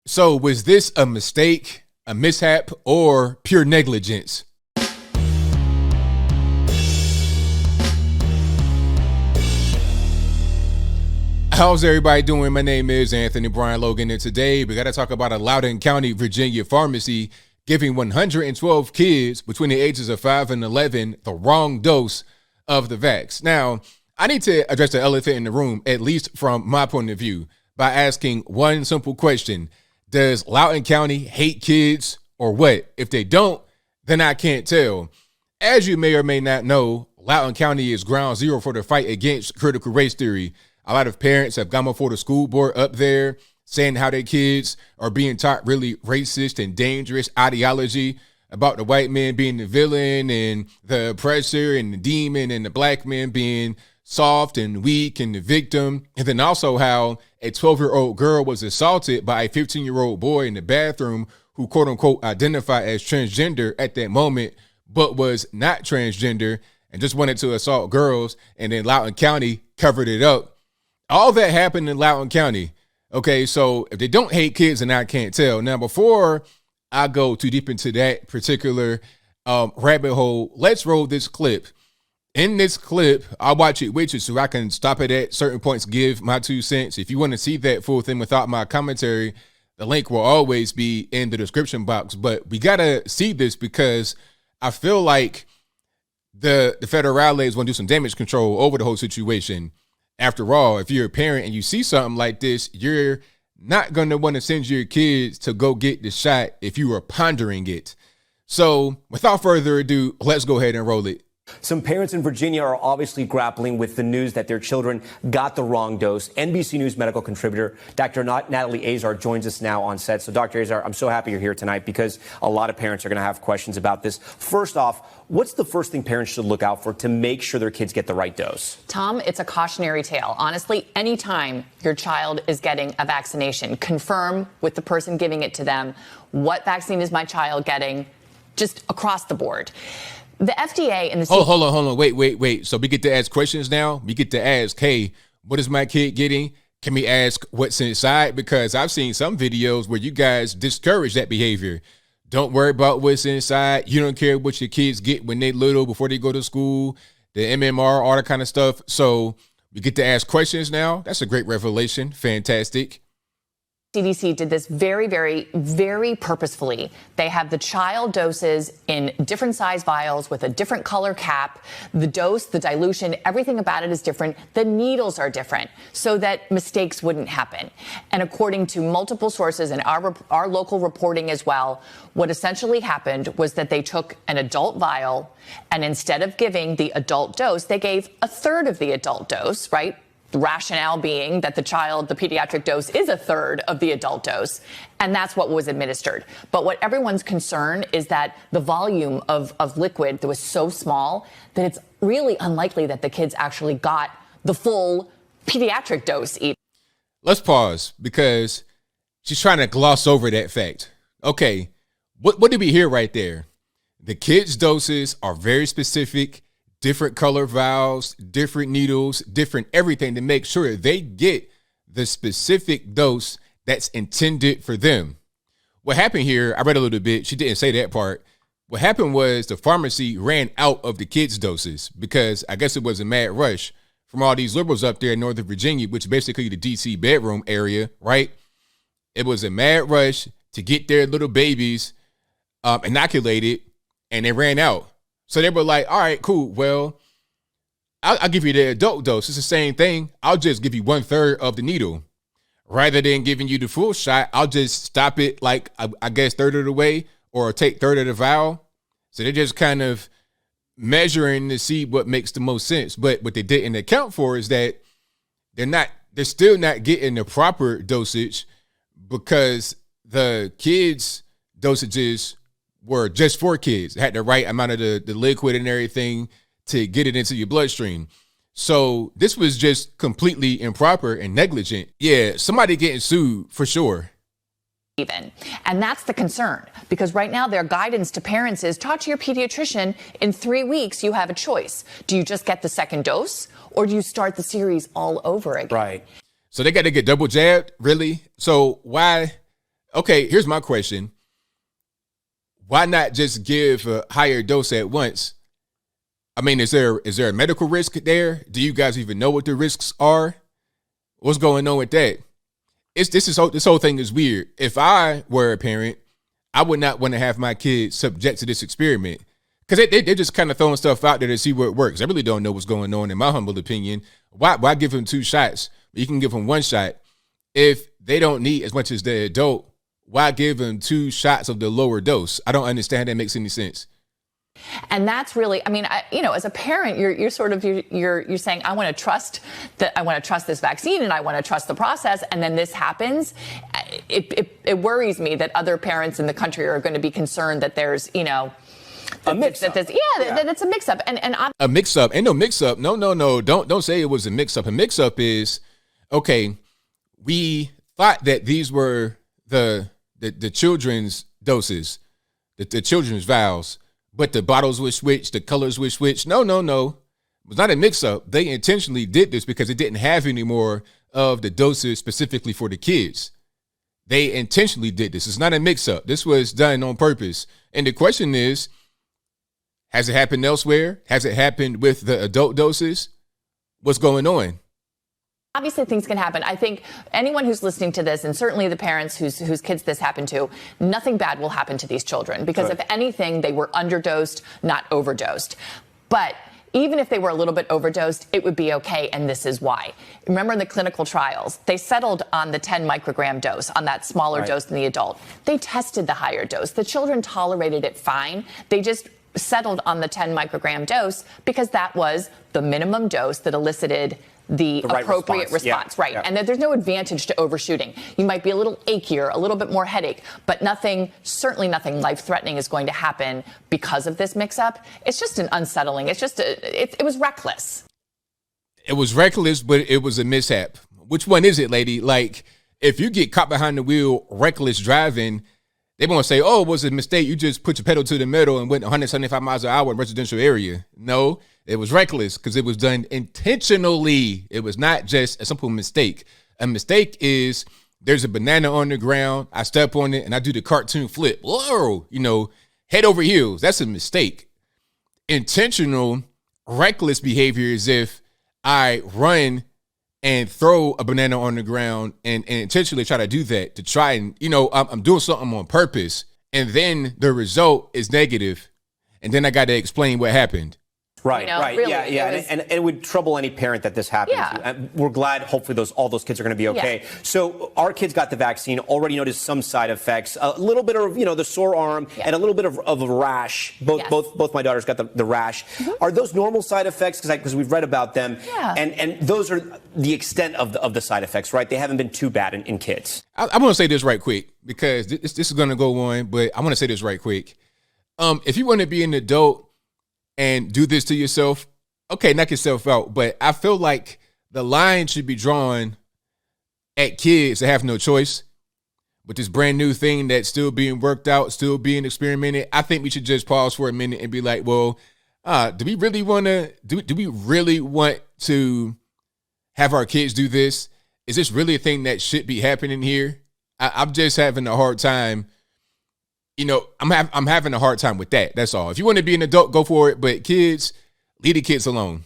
So was this a mistake, a mishap, or pure negligence? How's everybody doing? My name is Anthony Brian Logan, and today we got to talk about a Loudoun County, Virginia pharmacy giving 112 kids between the ages of 5 and 11 the wrong dose of the vax. Now, I need to address the elephant in the room, at least from my point of view, by asking one simple question. Does Loudoun County hate kids or what? If they don't, then I can't tell. As you may or may not know, Loudoun County is ground zero for the fight against critical race theory. A lot of parents have gone before the school board up there saying how their kids are being taught really racist and dangerous ideology about the white man being the villain and the oppressor and the demon and the black man being soft and weak and the victim. And then also how a 12-year-old girl was assaulted by a 15-year-old boy in the bathroom who quote unquote identified as transgender at that moment, but was not transgender and just wanted to assault girls. And then Loudoun County covered it up. All that happened in Loudoun County. Okay, so if they don't hate kids, then I can't tell. Now, before I go too deep into that particular rabbit hole, let's roll this clip. In this clip, I'll watch it with you so I can stop it at certain points, give my 2 cents. If you want to see that full thing without my commentary, the link will always be in the description box. But we got to see this because I feel like the federales want to do some damage control over the whole situation. After all, if you're a parent and you see something like this, you're not going to want to send your kids to go get the shot if you are pondering it. So without further ado, let's go ahead and roll it. Some parents in Virginia are obviously grappling with the news that their children got the wrong dose. NBC News medical contributor Dr. Natalie Azar joins us now on set. So, Dr. Azar, I'm so happy you're here tonight because a lot of parents are going to have questions about this. First off, what's the first thing parents should look out for to make sure their kids get the right dose? Tom, it's a cautionary tale. Honestly, anytime your child is getting a vaccination, confirm with the person giving it to them, what vaccine is my child getting, just across the board. The FDA and the hold on. Wait. So we get to ask questions now. We get to ask, hey, what is my kid getting? Can we ask what's inside? Because I've seen some videos where you guys discourage that behavior. Don't worry about what's inside. You don't care what your kids get when they little, before they go to school, the MMR, all that kind of stuff. So we get to ask questions now. That's a great revelation. Fantastic. CDC did this very, very, very purposefully. They have the child doses in different size vials with a different color cap. The dose, the dilution, everything about it is different. The needles are different so that mistakes wouldn't happen. And according to multiple sources and our local reporting as well, what essentially happened was that they took an adult vial and instead of giving the adult dose, they gave a third of the adult dose, right? The rationale being that the pediatric dose is a third of the adult dose, and that's what was administered. But what everyone's concern is that the volume of liquid that was so small that it's really unlikely that the kids actually got the full pediatric dose. Let's pause because she's trying to gloss over that fact. Okay, what did we hear right there? The kids' doses are very specific. Different color vials, different needles, different everything to make sure they get the specific dose that's intended for them. What happened here, I read a little bit. She didn't say that part. What happened was the pharmacy ran out of the kids' doses because I guess it was a mad rush from all these liberals up there in Northern Virginia, which is basically the DC bedroom area, right? It was a mad rush to get their little babies inoculated, and they ran out. So they were like, all right, cool. Well, I'll give you the adult dose. It's the same thing. I'll just give you 1/3 of the needle. Rather than giving you the full shot, I'll just stop it like, I guess, third of the way or take third of the vial. So they're just kind of measuring to see what makes the most sense. But what they didn't account for is that they're still not getting the proper dosage because the kids' dosages were just for kids. It had the right amount of the liquid and everything to get it into your bloodstream. So this was just completely improper and negligent. Yeah, somebody getting sued for sure. And that's the concern, because right now their guidance to parents is talk to your pediatrician. In 3 weeks, you have a choice. Do you just get the second dose or do you start the series all over again? Right. So they got to get double jabbed, really? So why Okay, here's my question. Why not just give a higher dose at once? I mean, is there a medical risk there? Do you guys even know what the risks are? What's going on with that? This whole thing is weird. If I were a parent, I would not want to have my kids subject to this experiment because they're just kind of throwing stuff out there to see what works. I really don't know what's going on, in my humble opinion. Why give them 2 shots? You can give them 1 shot. If they don't need as much as the adult, why give them 2 shots of the lower dose? I don't understand that makes any sense. And that's really, I mean, as a parent, you're saying, I want to trust this vaccine and I want to trust the process. And then this happens. It worries me that other parents in the country are going to be concerned that there's, a mix-up. That it's a mix-up. And a mix-up. Ain't no mix-up. No. Don't say it was a mix-up. A mix-up is, okay, we thought that these were the children's doses, the children's vials. But the bottles were switched, the colors were switched. No. It was not a mix-up. They intentionally did this because it didn't have any more of the doses specifically for the kids. They intentionally did this. It's not a mix-up. This was done on purpose. And the question is, has it happened elsewhere? Has it happened with the adult doses? What's going on? obviously things can happen. I think anyone who's listening to this, and certainly the parents whose kids this happened to, nothing bad will happen to these children because if anything, they were underdosed, not overdosed. But even if they were a little bit overdosed, it would be okay, and this is why. Remember in the clinical trials, they settled on the 10 microgram dose, on that smaller dose than the adult. They tested the higher dose. The children tolerated it fine. They just settled on the 10 microgram dose because that was the minimum dose that elicited the appropriate response. And that there's no advantage to overshooting. You might be a little achier, a little bit more headache, but certainly nothing life-threatening is going to happen because of this mix-up. It's just an unsettling. It's just, it was reckless. It was reckless, but it was a mishap. Which one is it, lady? Like, if you get caught behind the wheel, reckless driving, they won't say, oh, it was a mistake. You just put your pedal to the metal and went 175 miles an hour in a residential area. No, it was reckless because it was done intentionally. It was not just a simple mistake. A mistake is there's a banana on the ground. I step on it and I do the cartoon flip. Whoa, head over heels. That's a mistake. Intentional, reckless behavior is if I run and throw a banana on the ground and intentionally try to do that to try and, I'm doing something on purpose. And then the result is negative. And then I got to explain what happened. Right. Really, and it would trouble any parent that this happened to. We're glad, hopefully, all those kids are going to be okay. So our kids got the vaccine, already noticed some side effects, a little bit of, the sore arm and a little bit of a rash. Both my daughters got the rash. Mm-hmm. Are those normal side effects? Because we've read about them. Yeah. And those are the extent of the side effects, right? They haven't been too bad in kids. I want to say this right quick because this is going to go on, but I want to say this right quick. If you want to be an adult and do this to yourself, okay, knock yourself out. But I feel like the line should be drawn at kids that have no choice with this brand new thing that's still being worked out, still being experimented. I think we should just pause for a minute and be like, well, do we really want to have our kids do this? Is this really a thing that should be happening here? I'm just having a hard time. I'm having a hard time with that. That's all. If you want to be an adult, go for it. But kids, leave the kids alone.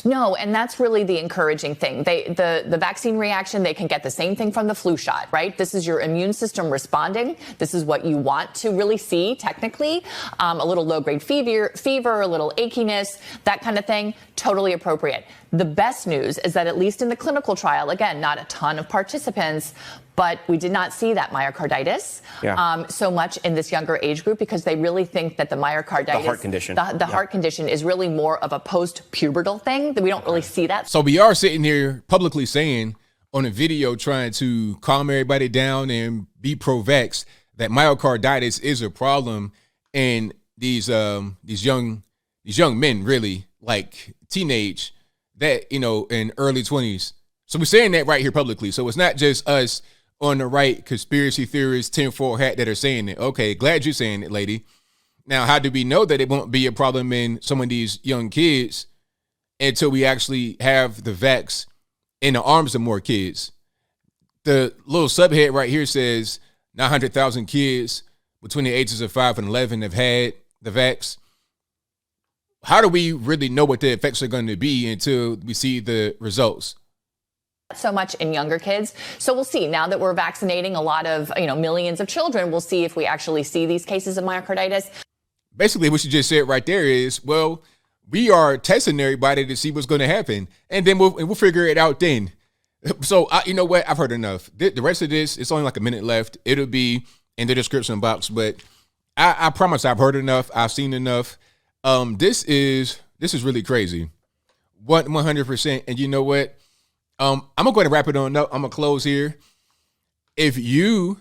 No, and that's really the encouraging thing. The vaccine reaction, they can get the same thing from the flu shot, right? This is your immune system responding. This is what you want to really see, technically. A little low-grade fever, a little achiness, that kind of thing, totally appropriate. The best news is that at least in the clinical trial, again, not a ton of participants, but we did not see that myocarditis so much in this younger age group because they really think that the myocarditis, the heart condition is really more of a post-pubertal thing, that we don't really see that. So we are sitting here publicly saying on a video trying to calm everybody down and be pro-vax that myocarditis is a problem in these young men, really, like teenage, that, in early 20s. So we're saying that right here publicly. So it's not just us on the right conspiracy theorists, tinfoil hat that are saying it. Okay, glad you're saying it, lady. Now, how do we know that it won't be a problem in some of these young kids until we actually have the vax in the arms of more kids? The little subhead right here says 900,000 kids between the ages of 5 and 11 have had the vax. How do we really know what the effects are going to be until we see the results? So much in younger kids. So we'll see. Now that we're vaccinating a lot of, millions of children, we'll see if we actually see these cases of myocarditis. Basically, what you just said right there is, well, we are testing everybody to see what's going to happen, and then we'll figure it out then. So, you know what? I've heard enough. The rest of this, it's only like a minute left. It'll be in the description box, but I promise I've heard enough. I've seen enough. This is really crazy. 100%. And you know what? I'm going to go ahead and wrap it on up. I'm going to close here. If you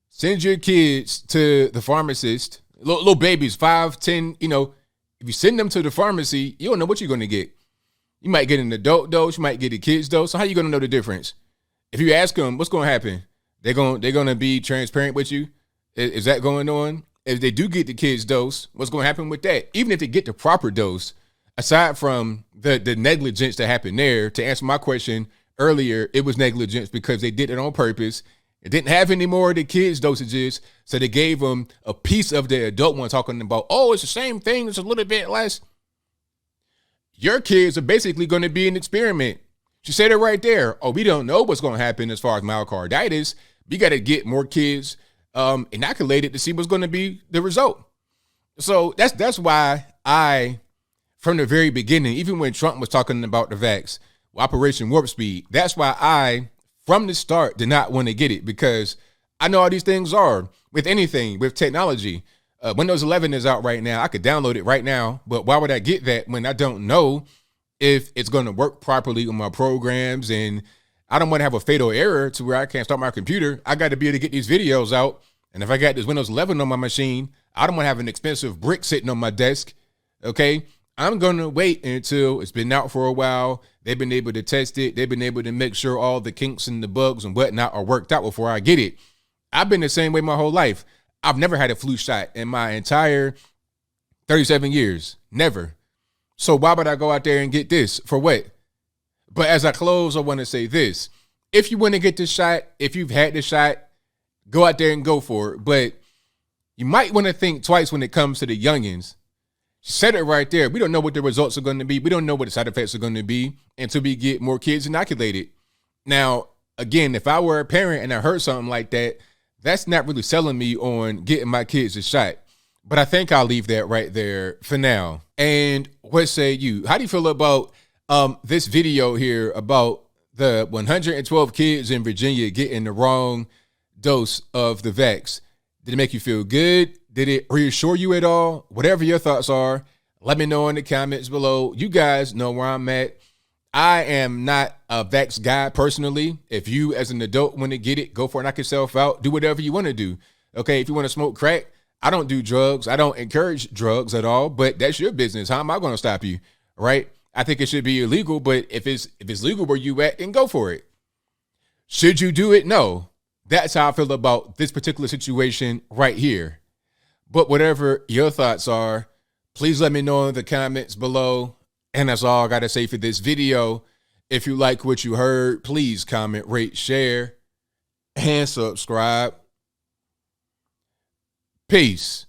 send your kids to the pharmacist, little babies, 5, 10, if you send them to the pharmacy, you don't know what you're going to get. You might get an adult dose. You might get a kid's dose. So how are you going to know the difference? If you ask them, what's going to happen? They're going to be transparent with you. Is that going on? If they do get the kid's dose, what's going to happen with that? Even if they get the proper dose, aside from the negligence that happened there, to answer my question earlier, it was negligence because they did it on purpose. It didn't have any more of the kids' dosages, so they gave them a piece of the adult one, talking about, oh, it's the same thing, it's a little bit less. Your kids are basically going to be an experiment. She said it right there. Oh, we don't know what's going to happen as far as myocarditis. We got to get more kids inoculated to see what's going to be the result. So that's why I, from the very beginning, even when Trump was talking about the vax, Operation Warp Speed, that's why I, from the start, did not want to get it, because I know how these things are with anything, with technology. Windows 11 is out right now. I could download it right now, but why would I get that when I don't know if it's going to work properly on my programs? And I don't want to have a fatal error to where I can't start my computer. I got to be able to get these videos out. And if I got this Windows 11 on my machine, I don't want to have an expensive brick sitting on my desk. Okay. I'm going to wait until it's been out for a while. They've been able to test it. They've been able to make sure all the kinks and the bugs and whatnot are worked out before I get it. I've been the same way my whole life. I've never had a flu shot in my entire 37 years. Never. So why would I go out there and get this? For what? But as I close, I want to say this. If you want to get this shot, if you've had the shot, go out there and go for it. But you might want to think twice when it comes to the youngins. She said it right there. We don't know what the results are going to be. We don't know what the side effects are going to be until we get more kids inoculated. Now, again, if I were a parent and I heard something like that, that's not really selling me on getting my kids a shot. But I think I'll leave that right there for now. And what say you? How do you feel about this video here about the 112 kids in Virginia getting the wrong dose of the vax? Did it make you feel good? Did it reassure you at all? Whatever your thoughts are, let me know in the comments below. You guys know where I'm at. I am not a vax guy personally. If you as an adult want to get it, go for it, knock yourself out. Do whatever you want to do. Okay, if you want to smoke crack, I don't do drugs. I don't encourage drugs at all, but that's your business. How am I going to stop you? Right? I think it should be illegal, but if it's legal where you at, then go for it. Should you do it? No. That's how I feel about this particular situation right here. But whatever your thoughts are, please let me know in the comments below. And that's all I got to say for this video. If you like what you heard, please comment, rate, share, and subscribe. Peace.